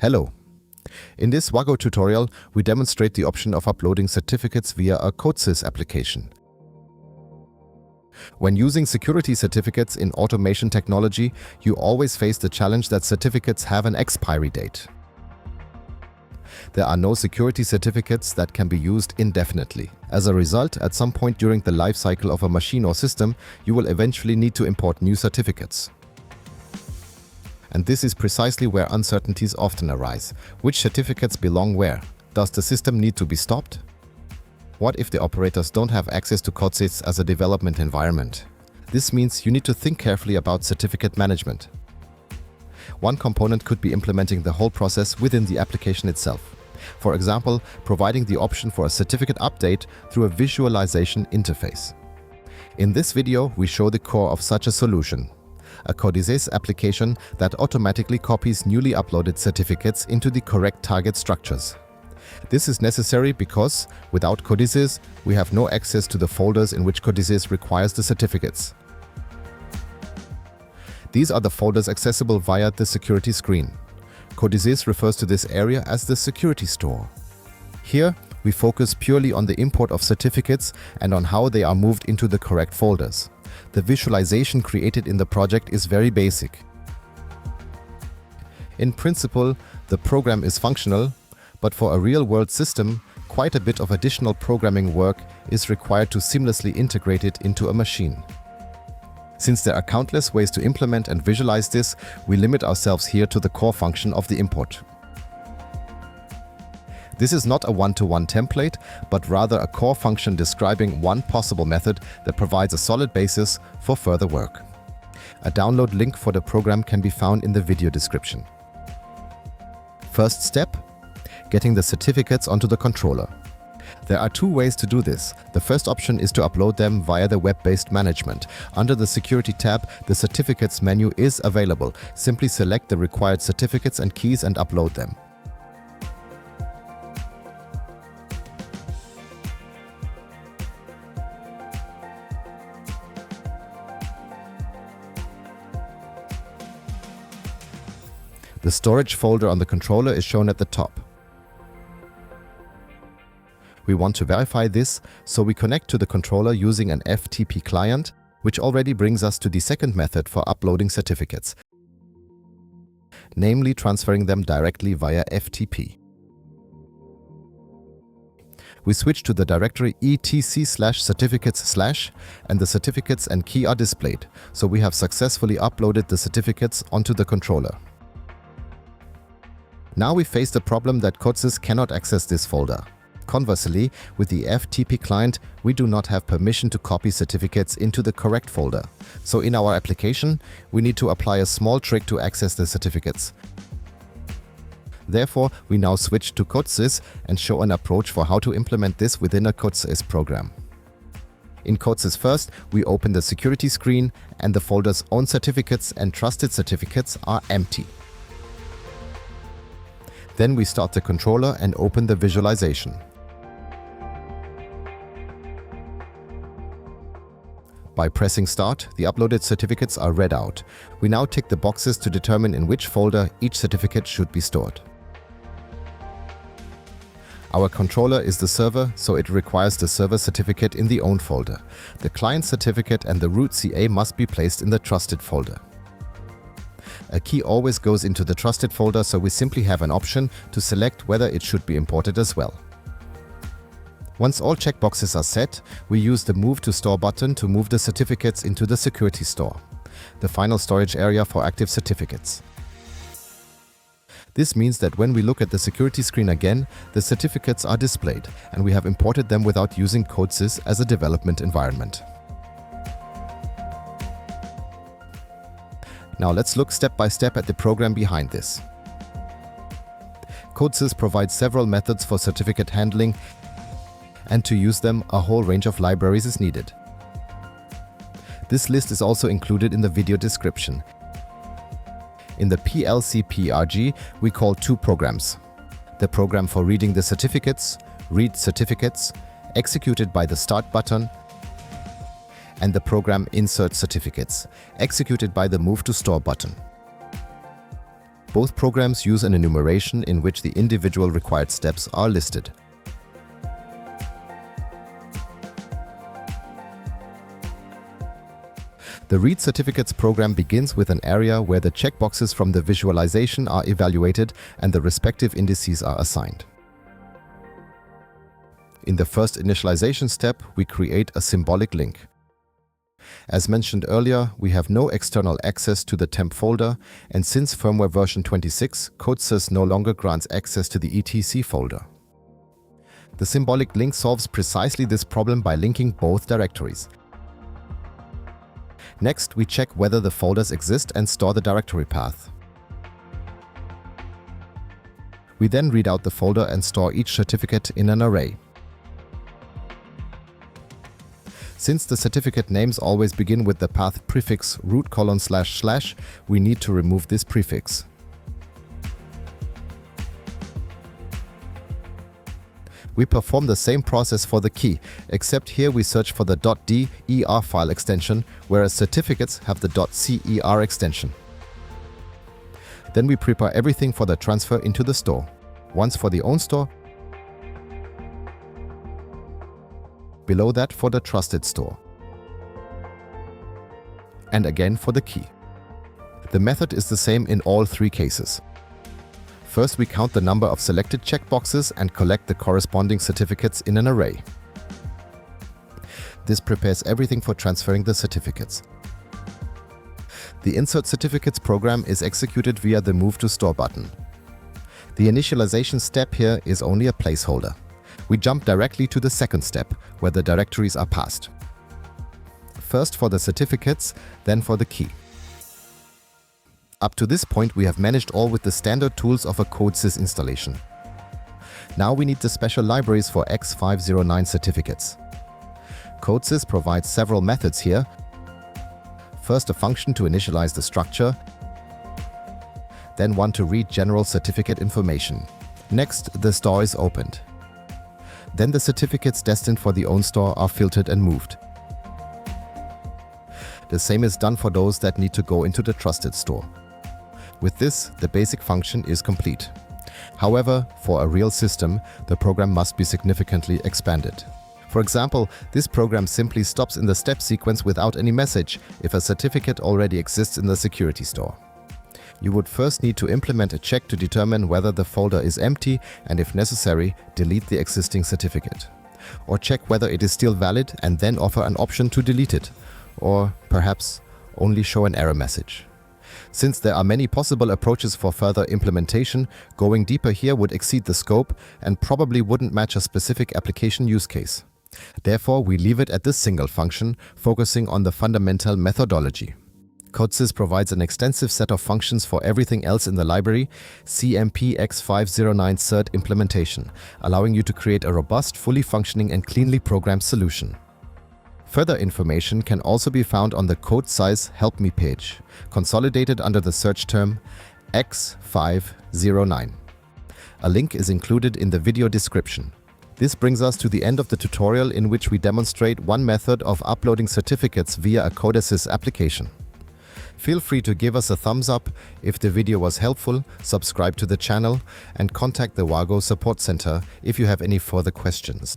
Hello. In this WAGO tutorial, we demonstrate the option of uploading certificates via a CODESYS application. When using security certificates in automation technology, you always face the challenge that certificates have an expiry date. There are no security certificates that can be used indefinitely. As a result, at some point during the life cycle of a machine or system, you will eventually need to import new certificates. And this is precisely where uncertainties often arise. Which certificates belong where? Does the system need to be stopped? What if the operators don't have access to CODESYS as a development environment? This means you need to think carefully about certificate management. One component could be implementing the whole process within the application itself. For example, providing the option for a certificate update through a visualization interface. In this video, we show the core of such a solution. A CODESYS application that automatically copies newly uploaded certificates into the correct target structures. This is necessary because, without CODESYS, we have no access to the folders in which CODESYS requires the certificates. These are the folders accessible via the security screen. CODESYS refers to this area as the security store. Here, we focus purely on the import of certificates and on how they are moved into the correct folders. The visualization created in the project is very basic. In principle, the program is functional, but for a real-world system, quite a bit of additional programming work is required to seamlessly integrate it into a machine. Since there are countless ways to implement and visualize this, we limit ourselves here to the core function of the import. This is not a one-to-one template, but rather a core function describing one possible method that provides a solid basis for further work. A download link for the program can be found in the video description. First step: getting the certificates onto the controller. There are two ways to do this. The first option is to upload them via the web-based management. Under the Security tab, the Certificates menu is available. Simply select the required certificates and keys and upload them. The storage folder on the controller is shown at the top. We want to verify this, so we connect to the controller using an FTP client, which already brings us to the second method for uploading certificates, namely transferring them directly via FTP. We switch to the directory etc/certificates/ and the certificates and key are displayed, so we have successfully uploaded the certificates onto the controller. Now we face the problem that CODESYS cannot access this folder. Conversely, with the FTP client, we do not have permission to copy certificates into the correct folder. So in our application, we need to apply a small trick to access the certificates. Therefore, we now switch to CODESYS and show an approach for how to implement this within a CODESYS program. In CODESYS first, we open the security screen and the folder's own certificates and trusted certificates are empty. Then we start the controller and open the visualization. By pressing Start, the uploaded certificates are read out. We now tick the boxes to determine in which folder each certificate should be stored. Our controller is the server, so it requires the server certificate in the own folder. The client certificate and the root CA must be placed in the trusted folder. A key always goes into the trusted folder, so we simply have an option to select whether it should be imported as well. Once all checkboxes are set, we use the Move to Store button to move the certificates into the security store, the final storage area for active certificates. This means that when we look at the security screen again, the certificates are displayed, and we have imported them without using CODESYS as a development environment. Now let's look step by step at the program behind this. CODESYS provides several methods for certificate handling, and to use them, a whole range of libraries is needed. This list is also included in the video description. In the PLC-PRG, we call two programs. The program for reading the certificates, Read Certificates, executed by the Start button, and the program Insert Certificates, executed by the Move to Store button. Both programs use an enumeration in which the individual required steps are listed. The Read Certificates program begins with an area where the checkboxes from the visualization are evaluated and the respective indices are assigned. In the first initialization step, we create a symbolic link. As mentioned earlier, we have no external access to the temp folder, and since firmware version 26, CODESYS no longer grants access to the etc folder. The symbolic link solves precisely this problem by linking both directories. Next, we check whether the folders exist and store the directory path. We then read out the folder and store each certificate in an array. Since the certificate names always begin with the path prefix //, we need to remove this prefix. We perform the same process for the key, except here we search for the .dir file extension, whereas certificates have the .cer extension. Then we prepare everything for the transfer into the store. Once for the own store, below that for the trusted store, and again for the key. The method is the same in all three cases. First, we count the number of selected checkboxes and collect the corresponding certificates in an array. This prepares everything for transferring the certificates. The Insert Certificates program is executed via the Move to Store button. The initialization step here is only a placeholder. We jump directly to the second step, where the directories are passed. First for the certificates, then for the key. Up to this point, we have managed all with the standard tools of a CODESYS installation. Now we need the special libraries for X509 certificates. CODESYS provides several methods here. First, a function to initialize the structure, then one to read general certificate information. Next, the store is opened. Then the certificates destined for the own store are filtered and moved. The same is done for those that need to go into the trusted store. With this, the basic function is complete. However, for a real system, the program must be significantly expanded. For example, this program simply stops in the step sequence without any message if a certificate already exists in the security store. You would first need to implement a check to determine whether the folder is empty and, if necessary, delete the existing certificate. Or check whether it is still valid and then offer an option to delete it. Or perhaps only show an error message. Since there are many possible approaches for further implementation, going deeper here would exceed the scope and probably wouldn't match a specific application use case. Therefore, we leave it at this single function, focusing on the fundamental methodology. CODESYS provides an extensive set of functions for everything else in the library, CmpX509 cert implementation, allowing you to create a robust, fully functioning and cleanly programmed solution. Further information can also be found on the CODESYS Help Me page, consolidated under the search term X509. A link is included in the video description. This brings us to the end of the tutorial in which we demonstrate one method of uploading certificates via a CODESYS application. Feel free to give us a thumbs up if the video was helpful, subscribe to the channel, and contact the WAGO Support Center if you have any further questions.